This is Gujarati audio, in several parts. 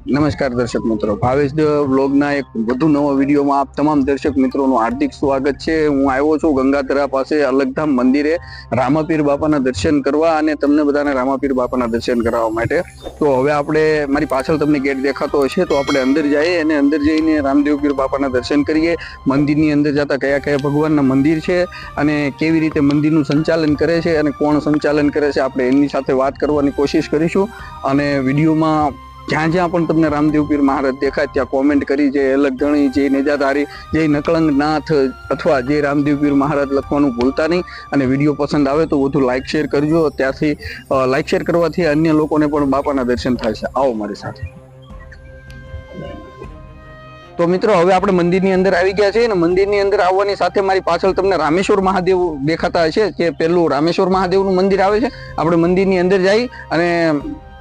નમસ્કાર દર્શક મિત્રો, ભાવેશ વ્લોગના એક વધુ નવા વિડીયોમાં આપ તમામ દર્શક મિત્રોનું હાર્દિક સ્વાગત છે। હું આવ્યો છું ગંગાધરા પાસે અલગધામ મંદિરે રામાપીર બાપાના દર્શન કરવા અને તમને બધાને રામાપીર બાપાના દર્શન કરાવવા માટે। તો હવે આપણે મારી પાછળ તમને ગેટ દેખાતો હશે, તો આપણે અંદર જઈએ અને અંદર જઈને રામદેવપીર બાપાના દર્શન કરીએ। મંદિરની અંદર જતા કયા કયા ભગવાનના મંદિર છે અને કેવી રીતે મંદિરનું સંચાલન કરે છે અને કોણ સંચાલન કરે છે, આપણે એની સાથે વાત કરવાની કોશિશ કરીશું। અને વિડીયોમાં જ્યાં જ્યાં પણ તમને રામદેવપીર મહારાજ દેખાય ત્યાં કોમેન્ટ કરી, જે અલગધણી, જે નેજાધારી, જે નકળંગ નાથ અથવા જે રામદેવપીર મહારાજ લખવાનું ભૂલતા નહીં। અને વિડીયો પસંદ આવે તો વધુ લાઇક શેર કરજો, ત્યાંથી લાઇક શેર કરવાથી અન્ય લોકોને પણ બાપાના દર્શન થાય છે। આવો મારી સાથે। તો મિત્રો હવે આપણે મંદિરની અંદર આવી ગયા છીએ, અને મંદિરની અંદર આવવાની સાથે મારી પાછળ તમને રામેશ્વર મહાદેવ દેખાતા હશે, કે પેલું રામેશ્વર મહાદેવનું મંદિર આવે છે। આપણે મંદિરની અંદર જઈ અને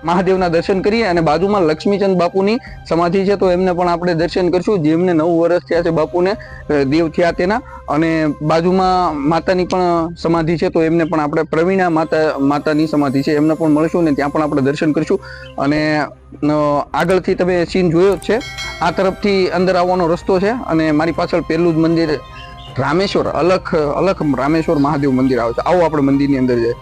મહાદેવના દર્શન કરીએ, અને બાજુમાં લક્ષ્મીચંદ બાપુની સમાધિ છે, તો એમને પણ આપણે દર્શન કરશું, જેમને 9 વર્ષ થયા છે બાપુને દેવ થયા તેના। અને બાજુમાં માતાની પણ સમાધિ છે, તો એમને પણ આપણે પ્રવીણા માતાની સમાધિ છે, એમને પણ મળશું ને ત્યાં પણ આપણે દર્શન કરીશું। અને આગળથી તમે સીન જોયો જ છે, આ તરફથી અંદર આવવાનો રસ્તો છે, અને મારી પાછળ પહેલું જ મંદિર રામેશ્વર અલખ રામેશ્વર મહાદેવ મંદિર આવે છે। આવો આપણે મંદિરની અંદર જઈએ।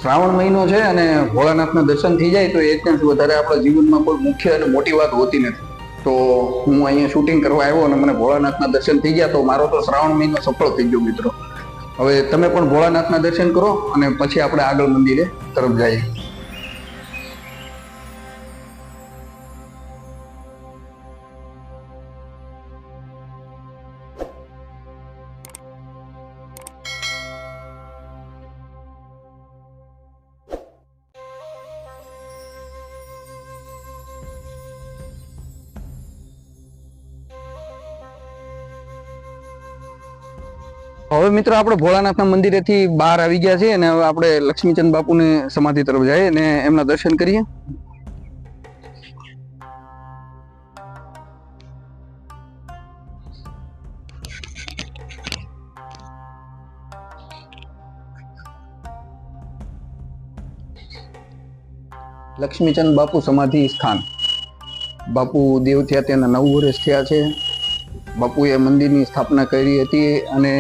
શ્રાવણ મહિનો છે અને ભોળાનાથના દર્શન થઈ જાય તો એટલું વધારે આપણા જીવનમાં કોઈ મુખ્ય અને મોટી વાત હોતી નથી। તો હું અહીંયા શૂટિંગ કરવા આવ્યો અને મને ભોળાનાથના દર્શન થઈ ગયા, તો મારો તો શ્રાવણ મહિનો સફળ થઈ ગયો મિત્રો। હવે તમે પણ ભોળાનાથના દર્શન કરો અને પછી આપણે આગળ મંદિરે તરફ જઈએ। હવે મિત્રો આપણે ભોળાનાથના મંદિરેથી બહાર આવી ગયા છીએ, અને હવે આપણે લક્ષ્મીચંદ બાપુની સમાધિ તરફ જઈએ અને એમના દર્શન કરીએ। લક્ષ્મીચંદ બાપુ સમાધિ સ્થાન। બાપુ દેવ થયા તેના 9 વર્ષ થયા છે। બાપુએ મંદિરની સ્થાપના કરી હતી, અને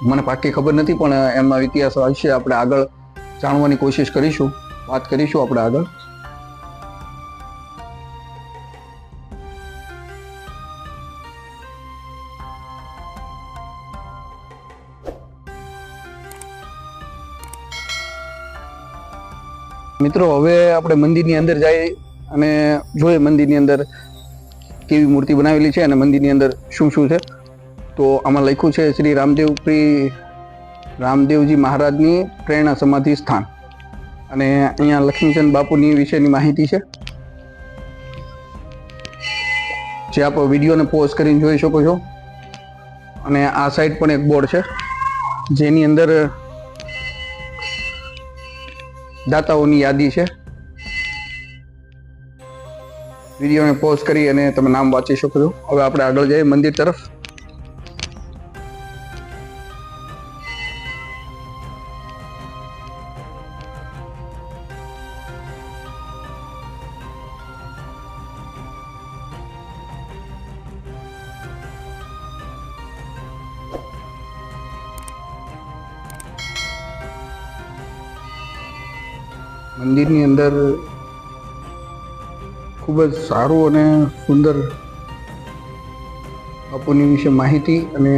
મને પાકી ખબર નથી, પણ એમાં ઇતિહાસ હશે, આપણે આગળ જાણવાની કોશિશ કરીશું, વાત કરીશું આપણે આગળ। મિત્રો હવે આપણે મંદિરની અંદર જઈએ અને જોઈએ મંદિરની અંદર કેવી મૂર્તિ બનાવેલી છે અને મંદિરની અંદર શું શું છે। તો આમાં લખ્યું છે શ્રી રામદેવજી મહારાજની પ્રેરણા સમાધિ સ્થાન, અને અહીંયા લક્ષ્મીચંદ બાપુની વિશેની માહિતી છે, જે આપ વિડીયોને પોઝ કરીને જોઈ શકો છો। અને આ સાઈડ પણ એક બોર્ડ છે, જેની અંદર દાતાઓની યાદી છે। વિડીયોને પોઝ કરી અને તમે નામ વાંચી શકો છો। હવે આપણે આગળ જઈએ મંદિર તરફ। મંદિરની અંદર ખૂબ જ સારું અને સુંદર બાપુની વિશે માહિતી અને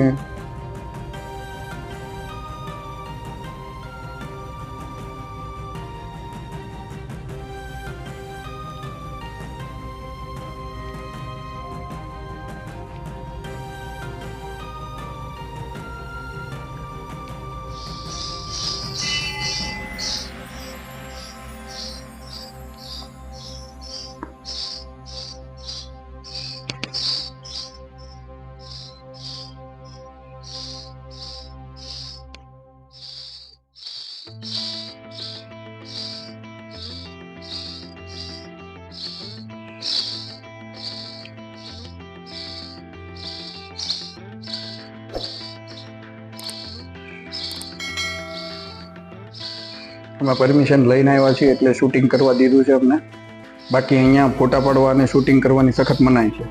અમે પરમિશન લઈને આવ્યા છીએ એટલે શૂટિંગ કરવા દીધું છે અમને. બાકી અહીંયા ફોટા પાડવા અને શૂટિંગ કરવાની સખત મનાઈ છે.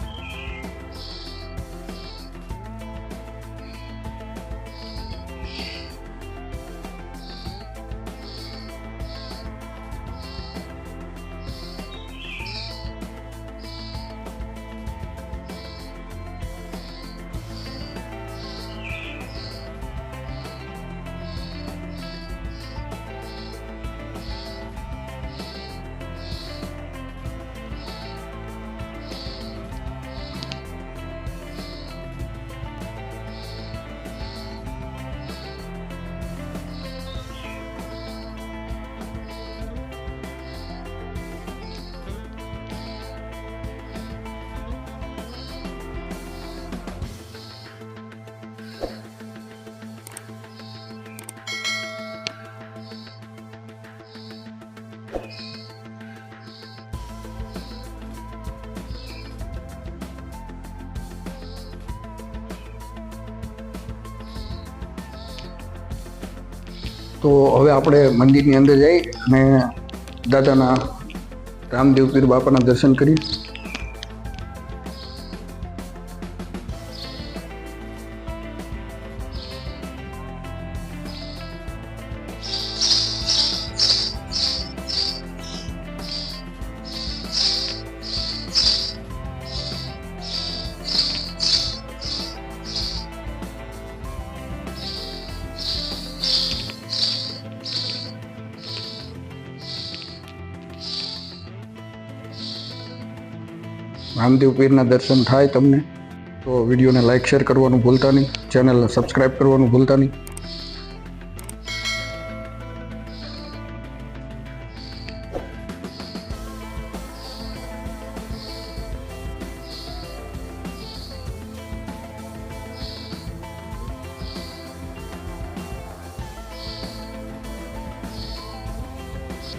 તો હવે આપણે મંદિરની અંદર જઈ અને દાદાના રામદેવ પીર બાપાના દર્શન કરી. રામદેવ પીરના દર્શન થાય તમને તો વિડીયોને લાઈક શેર કરવાનું ભૂલતા નહીં, ચેનલને સબસ્ક્રાઈબ કરવાનું ભૂલતા નહીં.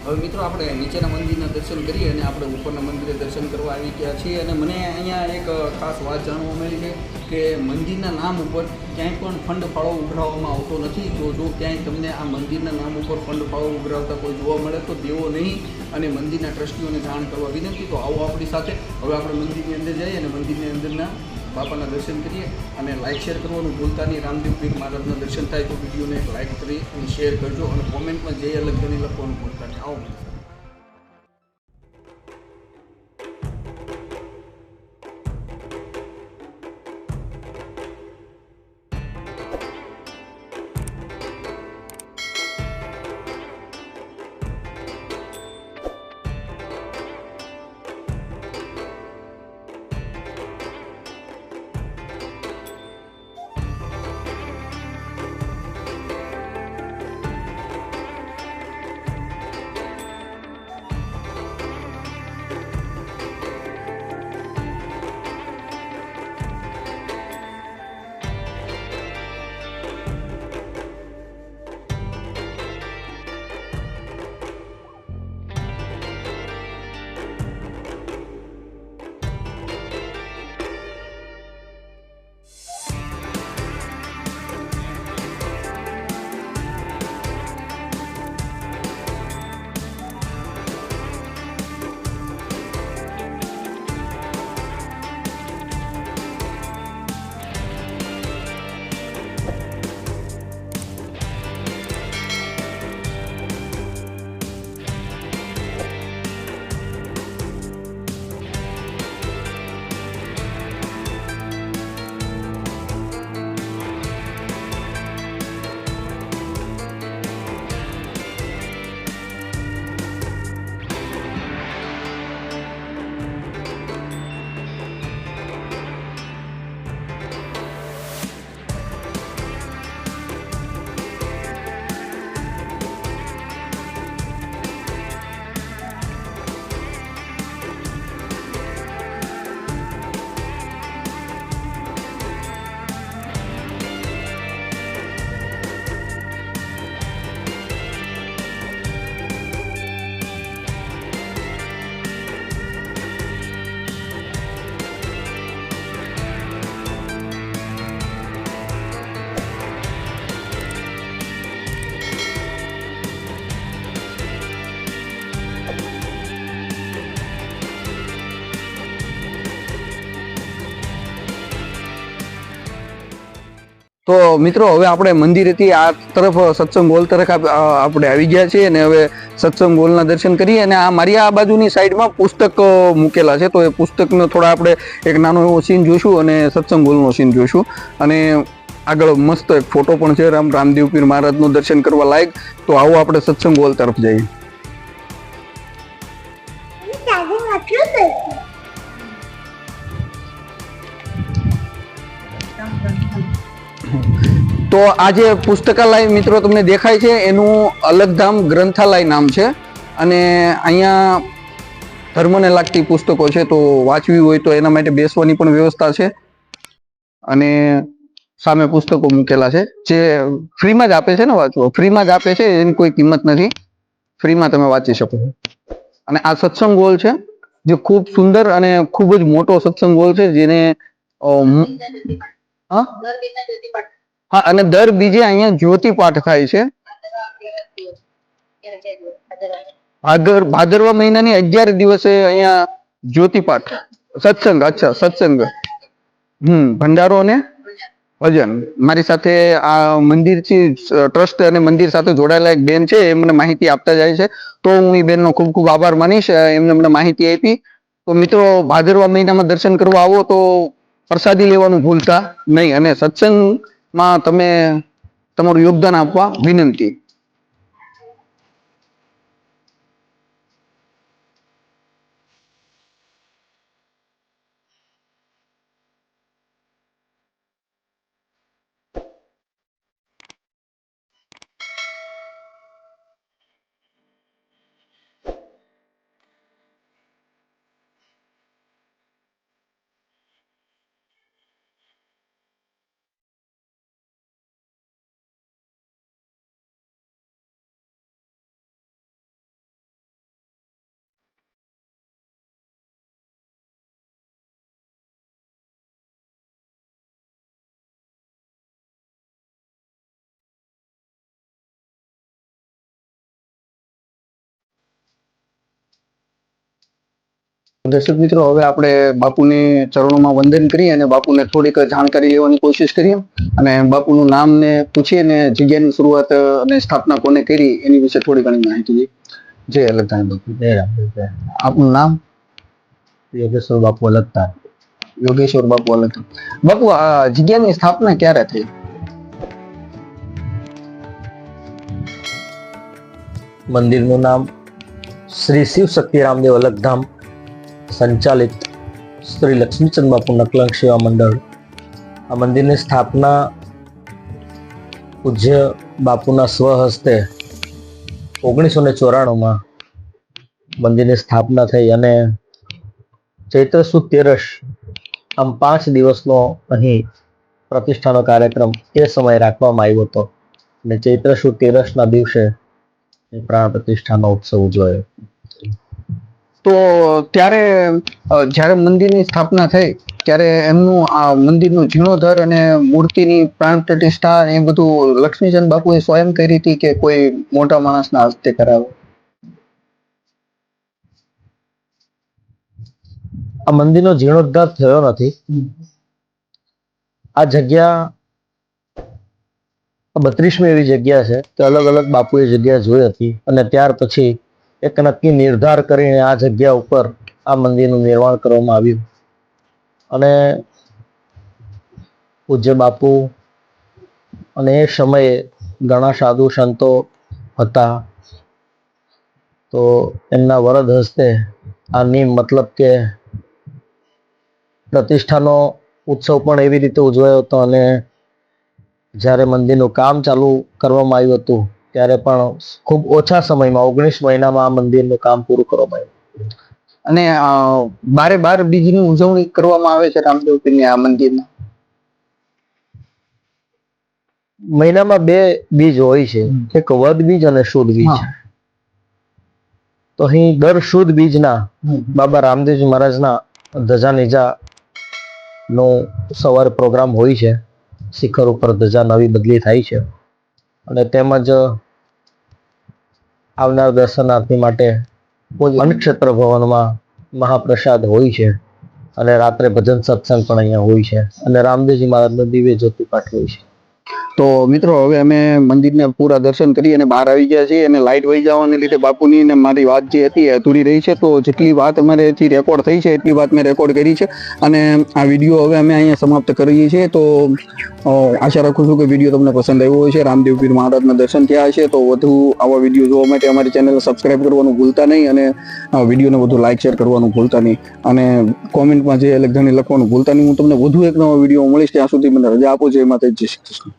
હવે મિત્રો આપણે નીચેના મંદિરના દર્શન કરીએ અને આપણે ઉપરના મંદિરે દર્શન કરવા આવી ગયા છીએ. અને મને અહીંયા એક ખાસ વાત જાણવા મળી છે કે મંદિરના નામ ઉપર ક્યાંય પણ ફંડ ફાળો ઉઘરાવવામાં આવતો નથી. તો જો ક્યાંય તમને આ મંદિરના નામ ઉપર ફંડ ફાળો ઉઘરાવતા કોઈ જોવા મળે તો દેવો નહીં અને મંદિરના ટ્રસ્ટીઓને જાણ કરવા વિનંતી. તો આવો આપણી સાથે હવે આપણે મંદિરની અંદર જઈએ અને મંદિરની અંદરના બાપાના દર્શન કરીએ અને લાઈક શેર કરવાનું ભૂલતા નહીં. રામદેવ પીર મહારાજના દર્શન થાય તો વિડીયોને લાઈક કરી અને શેર કરજો અને કોમેન્ટમાં જય અલગ ગણી લખવાનું ભૂલતા નહીં. આવો. તો મિત્રો હવે આપણે મંદિરેથી આ તરફ સત્સંગ હોલ તરફ આપણે આવી ગયા છીએ અને હવે સત્સંગ હોલના દર્શન કરીએ. અને આ મારી આ બાજુની સાઈડમાં પુસ્તક મૂકેલા છે, તો એ પુસ્તકનો થોડા આપણે એક નાનો એવો સીન જોઈશું અને સત્સંગ હોલનો સીન જોઈશું. અને આગળ મસ્ત એક ફોટો પણ છે રામદેવ પીર મહારાજનું દર્શન કરવા લાયક. તો આવો આપણે સત્સંગ હોલ તરફ જઈએ. તો આ જે પુસ્તકાલય મિત્રો તમને દેખાય છે એનું અલગધામ ગ્રંથાલય નામ છે. અને અહીંયા ધર્મને લાગતી પુસ્તકો છે, તો વાંચવી હોય તો એના માટે બેસવાની પણ વ્યવસ્થા છે. અને સામે પુસ્તકો મૂકેલા છે જે ફ્રીમાં જ આપે છે ને, વાંચવા ફ્રીમાં જ આપે છે, એની કોઈ કિંમત નથી, ફ્રીમાં તમે વાંચી શકો છો. અને આ સત્સંગ હોલ છે જે ખૂબ સુંદર અને ખૂબ જ મોટો સત્સંગ હોલ છે, જેને હા, અને દર બીજે અહીંયા જ્યોતિ પાઠ થાય છે. ભાદરવા મહિનાની 11 દિવસે અહીંયા જ્યોતિ પાઠ સત્સંગ, અચ્છા સત્સંગ, ભંડારો અને ભજન. મારી સાથે આ મંદિરથી ટ્રસ્ટ અને મંદિર સાથે જોડાયેલા એક બેન છે, એ મને માહિતી આપતા જાય છે. તો હું એ બેનનો ખૂબ ખૂબ આભાર માનીશ, એમને મને માહિતી આપી. તો મિત્રો ભાદરવા મહિનામાં દર્શન કરવા આવો તો પ્રસાદી લેવાનું ભૂલતા નહીં, અને સત્સંગમાં તમે તમારું યોગદાન આપવા વિનંતી. દર્શક મિત્રો, હવે આપણે બાપુની ચરણોમાં વંદન કરી અને બાપુને થોડીક જાણકારી લેવાની કોશિશ કરીએ. અને બાપુનું નામ ને પૂછીએ ને જગ્યાની શરૂઆત અને સ્થાપના કોને કરી એની વિશે થોડી ઘણી માહિતી લઈએ. જય અલગધામ બાપુ. આપનું નામ? યોગેશ્વર બાપુ અલગધામ. યોગેશ્વર બાપુ અલગધામ. બાપુ, આ જગ્યાની સ્થાપના ક્યારે થઈ? મંદિરનું નામ શ્રી શિવ શક્તિ રામદેવ અલગધામ સંચાલિત શ્રી લક્ષ્મીચંદ બાપુ નકલંક સેવા મંડળ. આ મંદિરની સ્થાપના પૂજ્ય બાપુના સ્વહસ્તે 1994માં મંદિરની સ્થાપના થઈ. અને ચૈત્ર સુદ તેરસ આમ 5 દિવસનો અહીં પ્રતિષ્ઠાનો કાર્યક્રમ એ સમયે રાખવામાં આવ્યો હતો. અને ચૈત્ર સુદ તેરસના દિવસે પ્રાણ પ્રતિષ્ઠાનો ઉત્સવ ઉજવાયો. તો ત્યારે જ્યારે મંદિરની સ્થાપના થઈ ત્યારે એમનું આ મંદિરનું જીર્ણોદ્ધાર અને મૂર્તિની પ્રાણ પ્રતિષ્ઠા એ બધું લક્ષ્મીચંદ બાપુએ સ્વયં કરી હતી કે કોઈ મોટા માણસના હસ્તે કરાવે? આ મંદિરનો જીર્ણોદ્ધાર થયો નથી. આ જગ્યા 32મી એવી જગ્યા છે કે અલગ અલગ બાપુએ જગ્યા જોઈ હતી, અને ત્યાર પછી એક નક્કી નિર્ધાર કરીને આ જગ્યા ઉપર આ મંદિરનું નિર્માણ કરવામાં આવ્યું. અને પૂજ્ય બાપુ અને એ સમયે ઘણા સાધુ સંતો હતા, તો એમના વરદ હસ્તે આ નિયમ મતલબ કે પ્રતિષ્ઠાનો ઉત્સવ પણ એવી રીતે ઉજવાયો હતો. અને જ્યારે મંદિરનું કામ ચાલુ કરવામાં આવ્યું હતું ત્યારે પણ ખૂબ ઓછા સમયમાં 19 મહિનામાં આ મંદિરનું કામ પૂરું કરવામાં આવ્યું. અને 12 બીજની ઉજવણી કરવામાં આવે છે રામદેવ પીરની આ મંદિરના? મહિનામાં 2 બીજ હોય છે, એક વદ બીજ અને શુદ્ધ બીજ. તો અહીં દર શુદ્ધ બીજના બાબા રામદેવજી મહારાજના ધજા નીજા નો સવારે પ્રોગ્રામ હોય છે. શિખર ઉપર ધજા નવી બદલી થાય છે. અને તેમજ આવનાર દર્શનાર્થી માટે અન્નક્ષેત્ર ભવનમાં મહાપ્રસાદ હોય છે. અને રાત્રે ભજન સત્સંગ પણ અહીંયા હોય છે. અને રામદેવજી મહારાજનો દિવ્ય જ્યોતિ પાઠ હોય છે. તો મિત્રો હવે અમે મંદિરને પૂરા દર્શન કરી અને બહાર આવી ગયા છીએ અને લાઇટ વહી જવાને લીધે બાપુની ને મારી વાત જે હતી એ અધૂરી રહી છે. તો જેટલી વાત અમારેથી રેકોર્ડ થઈ છે એટલી વાત મેં રેકોર્ડ કરી છે અને આ વિડીયો હવે અમે અહીંયા સમાપ્ત કરીએ છીએ. તો આશા રાખું છું કે વિડીયો તમને પસંદ આવ્યો હોય છે. રામદેવ પીર મહારાજના દર્શન થયા હશે. તો વધુ આવા વિડીયો જોવા માટે અમારી ચેનલ સબસ્ક્રાઇબ કરવાનું ભૂલતા નહીં અને વિડીયોને વધુ લાઇક શેર કરવાનું ભૂલતા નહીં અને કોમેન્ટમાં જે લખવાનું ભૂલતા નહીં. હું તમને વધુ એક નવો વિડીયો મળીશ. ત્યાં સુધી મને રજા આપો. જય માતાજી, જય શ્રી કૃષ્ણ.